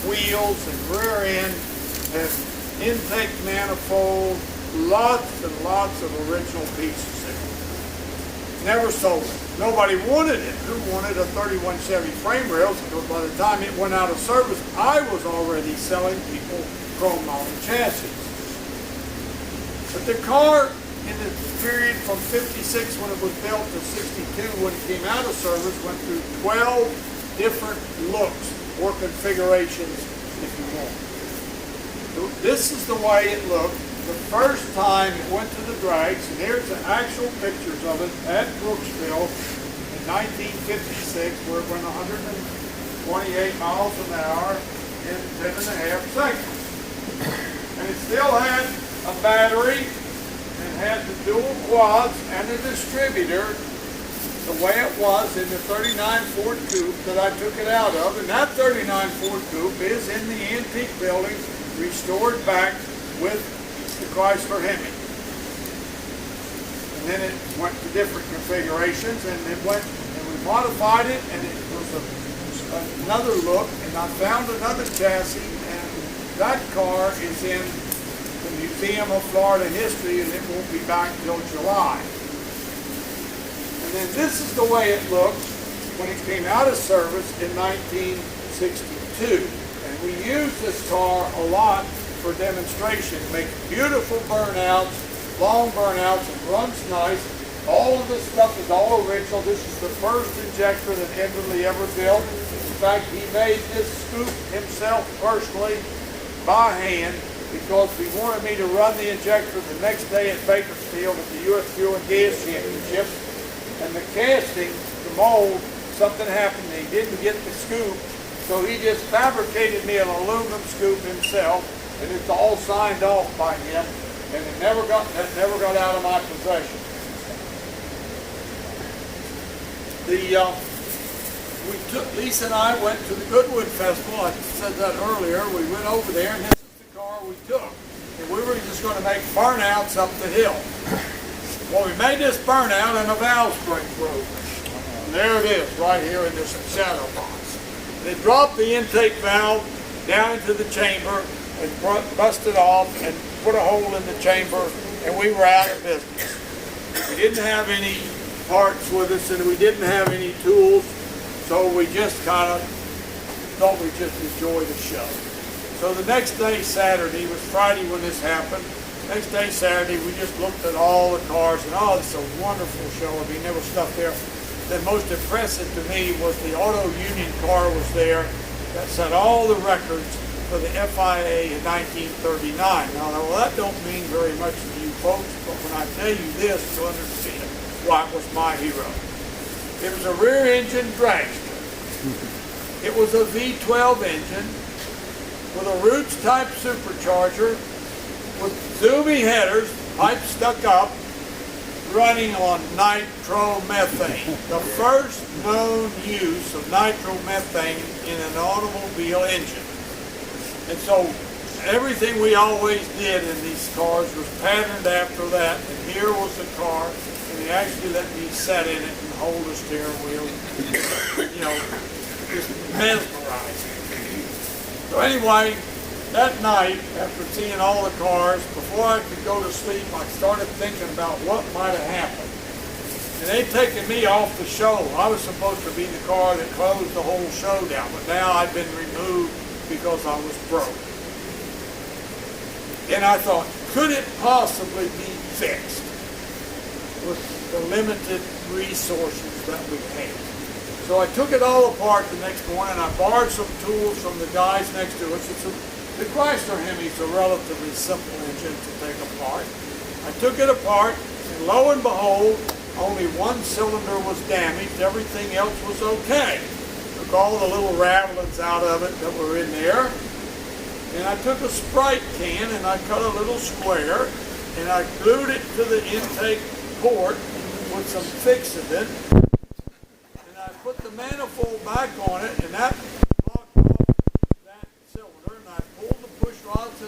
wheels and rear end and intake manifold, lots and lots of original pieces there. Never sold it. Nobody wanted it. Who wanted a 31 Chevy frame rails? Because by the time it went out of service, I was already selling people chrome mounted chassis. But the car, in the period from 56 when it was built to 62 when it came out of service, went through 12 different looks or configurations, if you want. This is the way it looked the first time it went to the drags, and here's the actual pictures of it at Brooksville in 1956, where it went 128 miles an hour in 10.5 seconds. And it still had a battery, and had the dual quads and a distributor the way it was in the 39 Ford Coupe that I took it out of. And that 39 Ford Coupe is in the antique building, restored back with the Chrysler Hemi. And then it went to different configurations, and it went, and we modified it, and it was another look, and I found another chassis, and that car is in the Museum of Florida History, and it won't be back till July. And then this is the way it looked when it came out of service in 1962. And we used this car a lot for demonstration, make beautiful burnouts, long burnouts, and runs nice. All of this stuff is all original. This is the first injector that Enderley ever built. In fact, he made this scoop himself personally by hand because he wanted me to run the injector the next day at Bakersfield at the U.S. Fuel and Gas Championship. And the casting, the mold, something happened. He didn't get the scoop, so he just fabricated me an aluminum scoop himself. And it's all signed off by him, and it never got out of my possession. Lisa and I went to the Goodwood Festival. I said that earlier. We went over there, and this is the car we took. And we were just going to make burnouts up the hill. Well, we made this burnout, and a valve spring broke. And there it is, right here in this shadow box. They dropped the intake valve down into the chamber, and busted off and put a hole in the chamber, and we were out of business. We didn't have any parts with us, and we didn't have any tools, so we just kind of thought we'd just enjoy the show. So the next day, Saturday, was Friday when this happened. Next day, Saturday, we just looked at all the cars, and oh, it's a wonderful show. I mean, there was stuff there. The most impressive to me was the Auto Union car was there that set all the records for the FIA in 1939. Now, well, that don't mean very much to you folks, but when I tell you this, you'll understand why it was my hero. It was a rear-engine dragster. It was a V12 engine with a Roots-type supercharger with zoomy headers, pipes stuck up, running on nitromethane. The first known use of nitromethane in an automobile engine. And so everything we always did in these cars was patterned after that. And here was the car, and he actually let me sit in it and hold the steering wheel. You know, just mesmerizing. So anyway, that night, after seeing all the cars, before I could go to sleep, I started thinking about what might have happened. And they'd taken me off the show. I was supposed to be the car that closed the whole show down, but now I'd been removed because I was broke. And I thought, could it possibly be fixed with the limited resources that we had? So I took it all apart the next morning. I borrowed some tools from the guys next to us. The Chrysler Hemi is a relatively simple engine to take apart. I took it apart, and lo and behold, only one cylinder was damaged. Everything else was okay. Took all the little ravelings out of it that were in there, and I took a Sprite can and I cut a little square, and I glued it to the intake port with some fixative, and I put the manifold back on it, and that blocked off that cylinder, and I pulled the push rods